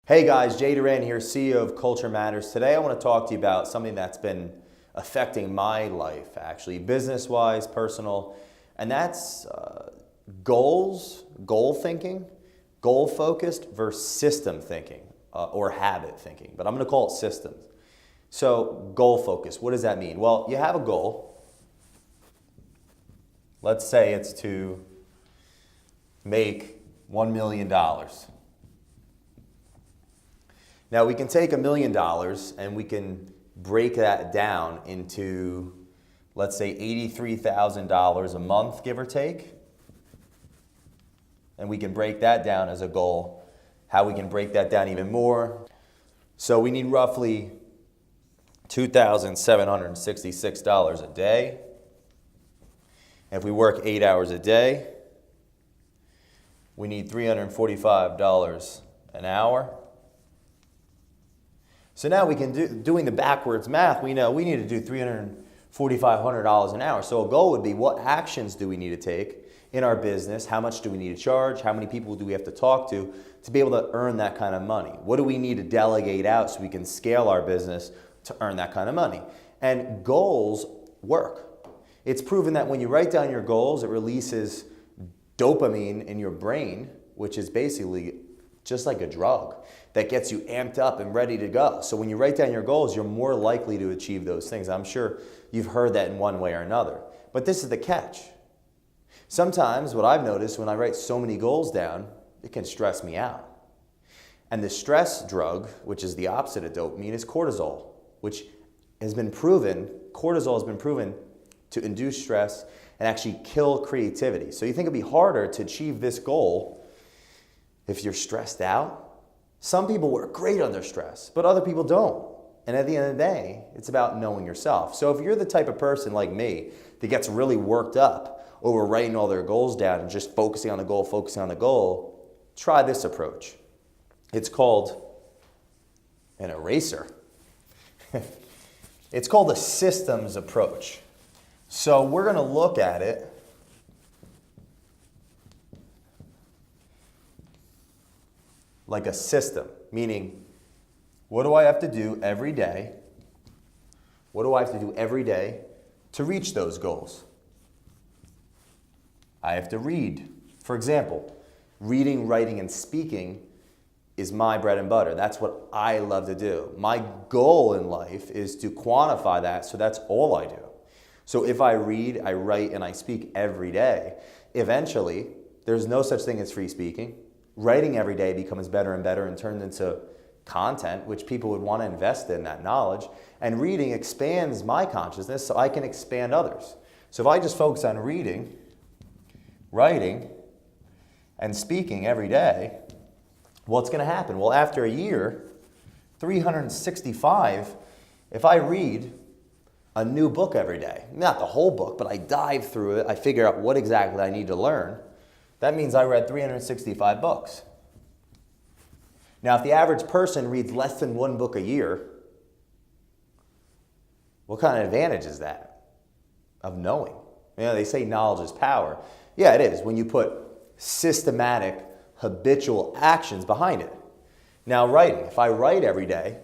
Hey guys, Jay Doran here, CEO of Culture Matters. Today I want to talk to you about something that's been affecting my life, actually, business-wise, personal, and that's goals, goal thinking, goal-focused versus system thinking, or habit thinking, but I'm going to call it systems. So goal-focused, what does that mean? Well, you have a goal. Let's say it's to make $1 million. Now we can take $1 million and we can break that down into, let's say, $83,000 a month, give or take. And we can break that down as a goal. How we can break that down even more. So we need roughly $2,766 a day. If we work 8 hours a day, we need $345 an hour. So now we can doing the backwards math, we know we need to do $3,450 an hour. So a goal would be, what actions do we need to take in our business? How much do we need to charge? How many people do we have to talk to be able to earn that kind of money? What do we need to delegate out so we can scale our business to earn that kind of money? And goals work. It's proven that when you write down your goals, it releases dopamine in your brain, which is basically just like a drug that gets you amped up and ready to go. So when you write down your goals, you're more likely to achieve those things. I'm sure you've heard that in one way or another. But this is the catch. Sometimes what I've noticed when I write so many goals down, it can stress me out. And the stress drug, which is the opposite of dopamine, is cortisol, which has been proven, cortisol has been proven to induce stress and actually kill creativity. So you think it'd be harder to achieve this goal if you're stressed out? Some people work great under stress, but other people don't. And at the end of the day, it's about knowing yourself. So if you're the type of person like me that gets really worked up over writing all their goals down and just focusing on the goal, try this approach. It's called an eraser. It's called a systems approach. So we're going to look at it like a system, meaning, what do I have to do every day? What do I have to do every day to reach those goals? I have to read. For example, reading, writing, and speaking is my bread and butter. That's what I love to do. My goal in life is to quantify that, so that's all I do. So if I read, I write, and I speak every day, eventually, there's no such thing as free speaking. Writing every day becomes better and better and turns into content, which people would want to invest in that knowledge. And reading expands my consciousness so I can expand others. So if I just focus on reading, writing, and speaking every day, what's going to happen? Well, after a year, 365, if I read a new book every day, not the whole book, but I dive through it, I figure out what exactly I need to learn, that means I read 365 books. Now, if the average person reads less than one book a year, what kind of advantage is that of knowing? You know, they say knowledge is power. Yeah, it is when you put systematic, habitual actions behind it. Now, writing. If I write every day,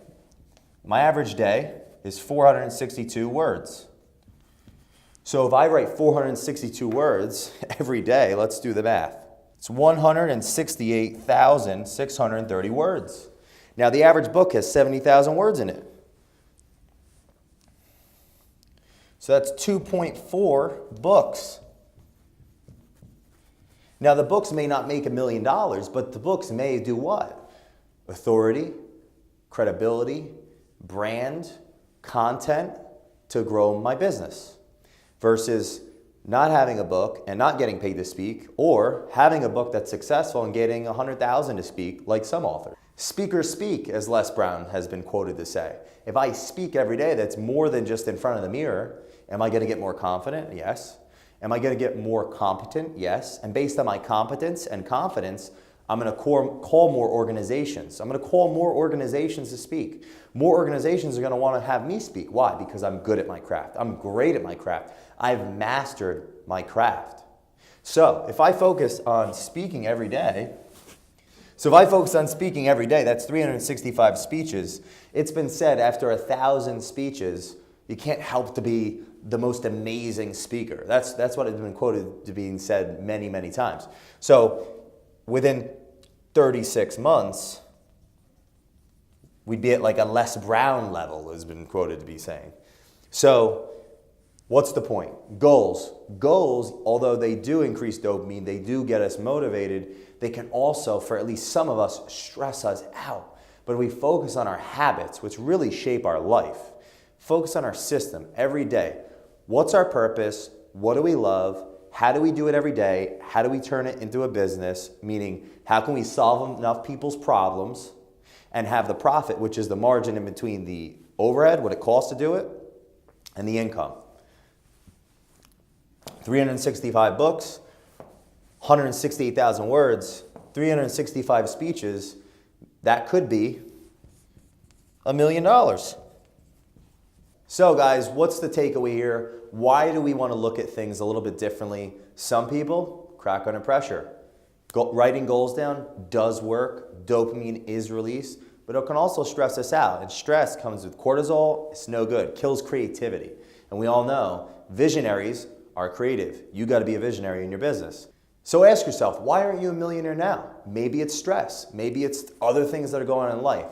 my average day is 462 words. So if I write 462 words every day, let's do the math. It's 168,630 words. Now the average book has 70,000 words in it. So that's 2.4 books. Now the books may not make $1 million, but the books may do what? Authority, credibility, brand, content to grow my business. Versus not having a book and not getting paid to speak, or having a book that's successful and getting 100,000 to speak, like some authors. Speakers speak, as Les Brown has been quoted to say. If I speak every day, that's more than just in front of the mirror. Am I going to get more confident? Yes. Am I going to get more competent? Yes. And based on my competence and confidence, I'm going to call more organizations. I'm going to call more organizations to speak. More organizations are going to want to have me speak. Why? Because I'm good at my craft. I'm great at my craft. I've mastered my craft. So if I focus on speaking every day, So if I focus on speaking every day, that's 365 speeches. It's been said after 1,000 speeches, you can't help to be the most amazing speaker. That's what has been quoted to being said many, many times. So within 36 months, we'd be at like a Les Brown level, has been quoted to be saying. So what's the point? Goals. Goals, although they do increase dopamine, they do get us motivated, they can also, for at least some of us, stress us out. But we focus on our habits, which really shape our life. Focus on our system every day. What's our purpose? What do we love? How do we do it every day? How do we turn it into a business? Meaning, how can we solve enough people's problems and have the profit, which is the margin in between the overhead, what it costs to do it, and the income. 365 books, 168,000 words, 365 speeches, that could be $1 million. So guys, what's the takeaway here? Why do we want to look at things a little bit differently? Some people crack under pressure. Writing goals down does work. Dopamine is released, but it can also stress us out. And stress comes with cortisol. It's no good. Kills creativity. And we all know visionaries are creative. You got to be a visionary in your business. So ask yourself, why aren't you a millionaire now? Maybe it's stress. Maybe it's other things that are going on in life.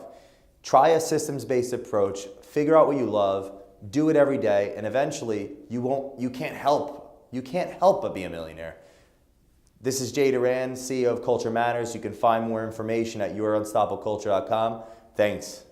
Try a systems-based approach. Figure out what you love. Do it every day, and eventually you can't help but be a millionaire. This is Doran, CEO of Culture Matters. You can find more information at yourunstoppableculture.com. Thanks.